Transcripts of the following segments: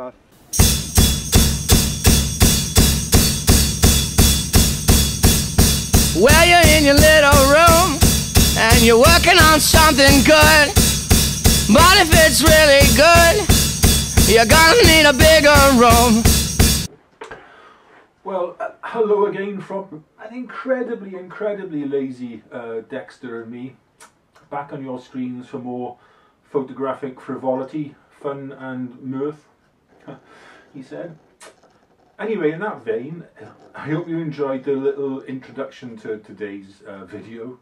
off. Well, you're in your little room and you're working on something good, but if it's really good, you're gonna need a bigger room. Well, hello again from an incredibly lazy Dexter and me, back on your screens for more photographic frivolity, fun and mirth, he said. Anyway, in that vein, I hope you enjoyed the little introduction to today's video.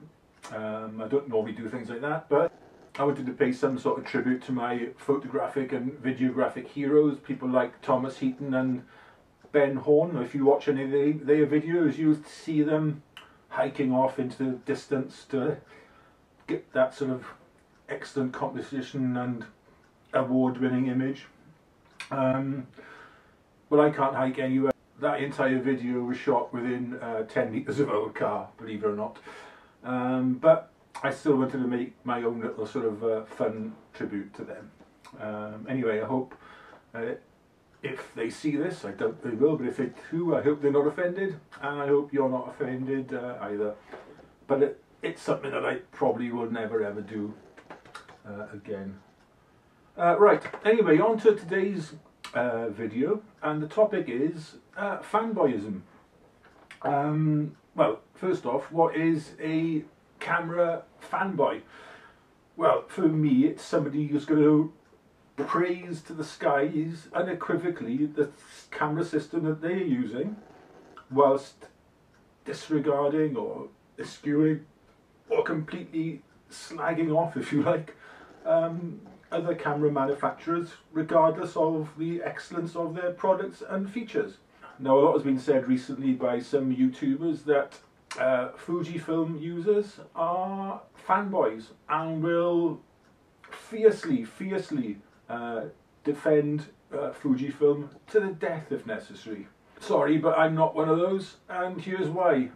I don't normally do things like that, but I wanted to pay some sort of tribute to my photographic and videographic heroes, people like Thomas Heaton and Ben Horn. If you watch any of their videos, you'll see them hiking off into the distance to get that sort of excellent composition and award-winning image. Well, I can't hike anywhere. That entire video was shot within 10 metres of our car, believe it or not. But I still wanted to make my own little sort of fun tribute to them. Anyway, I hope if they see this, I doubt they will, but if they do, I hope they're not offended, and I hope you're not offended either. But it's something that I probably will never ever do again. Right, anyway, on to today's video, and the topic is fanboyism. Well, first off, what is a camera fanboy? Well, for me, it's somebody who's going to praise to the skies unequivocally the camera system that they're using, whilst disregarding or eschewing or completely slagging off, if you like, other camera manufacturers, regardless of the excellence of their products and features. Now, a lot has been said recently by some YouTubers that Fujifilm users are fanboys and will fiercely defend Fujifilm to the death if necessary. Sorry, but I'm not one of those, and here's why.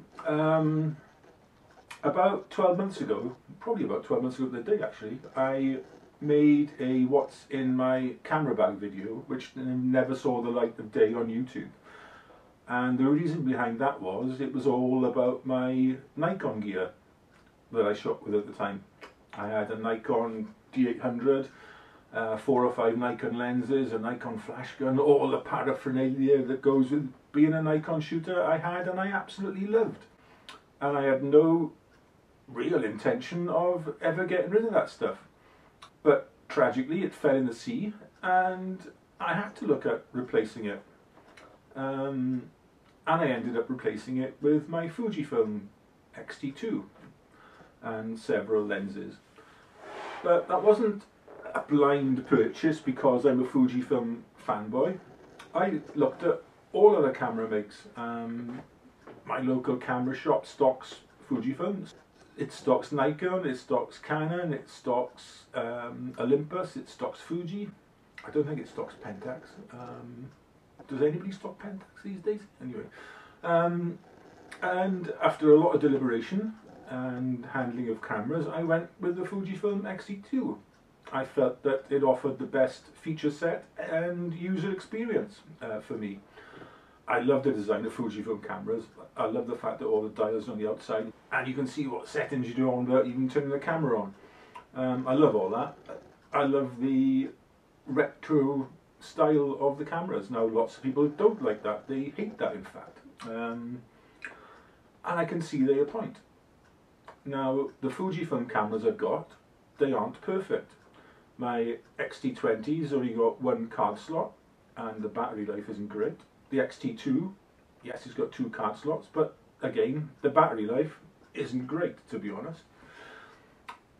About 12 months ago, probably about 12 months ago to the day actually, I made a what's in my camera bag video, which never saw the light of day on YouTube. And the reason behind that was it was all about my Nikon gear that I shot with at the time. I had a Nikon D800, 4 or 5 Nikon lenses, a Nikon flash gun, all the paraphernalia that goes with being a Nikon shooter I had and I absolutely loved. And I had no real intention of ever getting rid of that stuff. But tragically it fell in the sea and I had to look at replacing it. And I ended up replacing it with my Fujifilm X-T2 and several lenses. But that wasn't a blind purchase because I'm a Fujifilm fanboy. I looked at all other camera makes. My local camera shop stocks Fujifilms. It stocks Nikon, it stocks Canon, it stocks Olympus, it stocks Fuji. I don't think it stocks Pentax. Does anybody stock Pentax these days? Anyway. And after a lot of deliberation and handling of cameras, I went with the Fujifilm X-T2. I felt that it offered the best feature set and user experience for me. I love the design of Fujifilm cameras. I love the fact that all the dials are on the outside and you can see what settings you do on without even turning the camera on. I love all that. I love the retro style of the cameras. Now, lots of people don't like that. They hate that, in fact. And I can see their point. Now, the Fujifilm cameras I've got, they aren't perfect. My X-T20's only got 1 card slot and the battery life isn't great. The X-T2, yes, it's got 2 card slots, but again, the battery life isn't great, to be honest.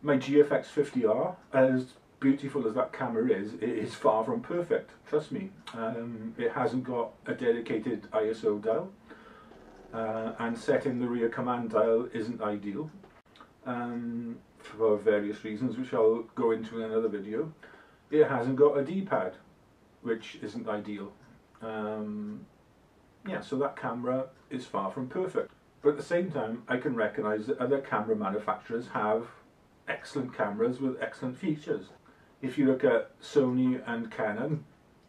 My GFX 50R, as beautiful as that camera is, it is far from perfect, trust me. It hasn't got a dedicated ISO dial, and setting the rear command dial isn't ideal, for various reasons, which I'll go into in another video. It hasn't got a D-pad, which isn't ideal. Yeah, so that camera is far from perfect. But at the same time, I can recognise that other camera manufacturers have excellent cameras with excellent features. If you look at Sony and Canon,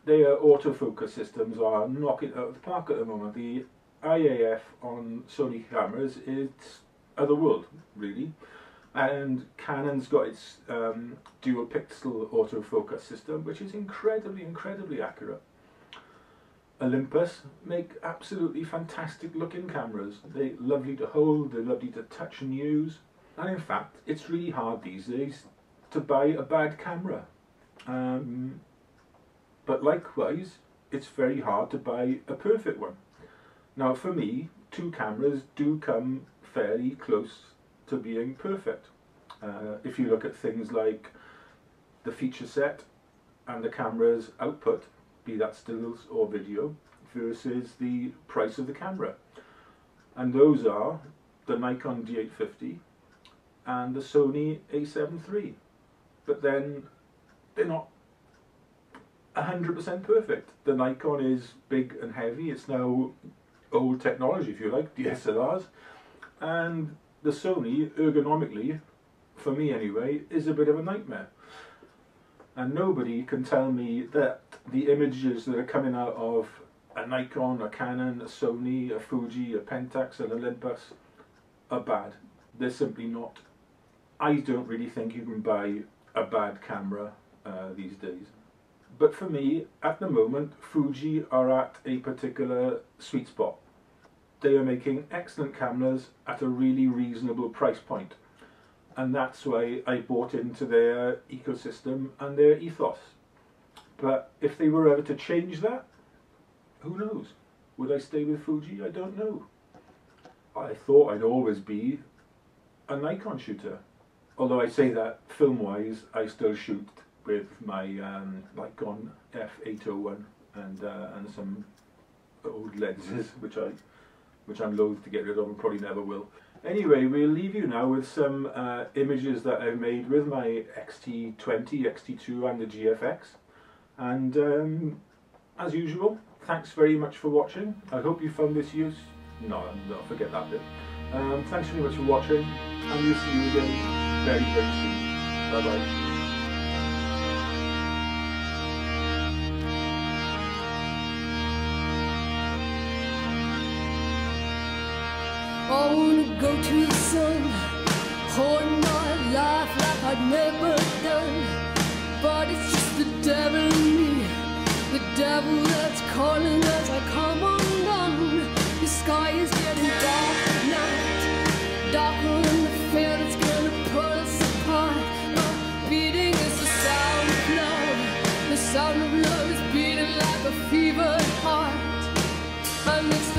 their autofocus systems are knocking it out of the park at the moment. The IAF on Sony cameras is otherworld, really. And Canon's got its dual pixel autofocus system, which is incredibly accurate. Olympus make absolutely fantastic looking cameras. They're lovely to hold, they're lovely to touch and use. And in fact, it's really hard these days to buy a bad camera. But likewise, it's very hard to buy a perfect one. Now for me, two cameras do come fairly close to being perfect. If you look at things like the feature set and the camera's output, be that stills or video, versus the price of the camera. And those are the Nikon D850 and the Sony A7 III. But then they're not 100% perfect. The Nikon is big and heavy, it's now old technology if you like, DSLRs, and the Sony, ergonomically, for me anyway, is a bit of a nightmare. And nobody can tell me that the images that are coming out of a Nikon, a Canon, a Sony, a Fuji, a Pentax, an Olympus are bad. They're simply not. I don't really think you can buy a bad camera these days. But for me, at the moment, Fuji are at a particular sweet spot. They are making excellent cameras at a really reasonable price point. And that's why I bought into their ecosystem and their ethos. But if they were ever to change that, who knows? Would I stay with Fuji? I don't know. I thought I'd always be a Nikon shooter. Although I say that, film-wise, I still shoot with my Nikon F801 and some old lenses, which I'm loath to get rid of and probably never will. Anyway, we'll leave you now with some images that I've made with my XT20, XT2 and the GFX. And as usual, thanks very much for watching. I hope you found this use. No, forget that bit. Thanks very much for watching, and we'll see you again very soon. Bye bye. I wanna go to the sun, hold my life like I'd never done. But it's just the devil in me, the devil that's calling as I come undone. The sky is getting dark at night, darker than the fear that's gonna pull us apart. My beating is the sound of love, the sound of love is beating like a fevered heart. And it's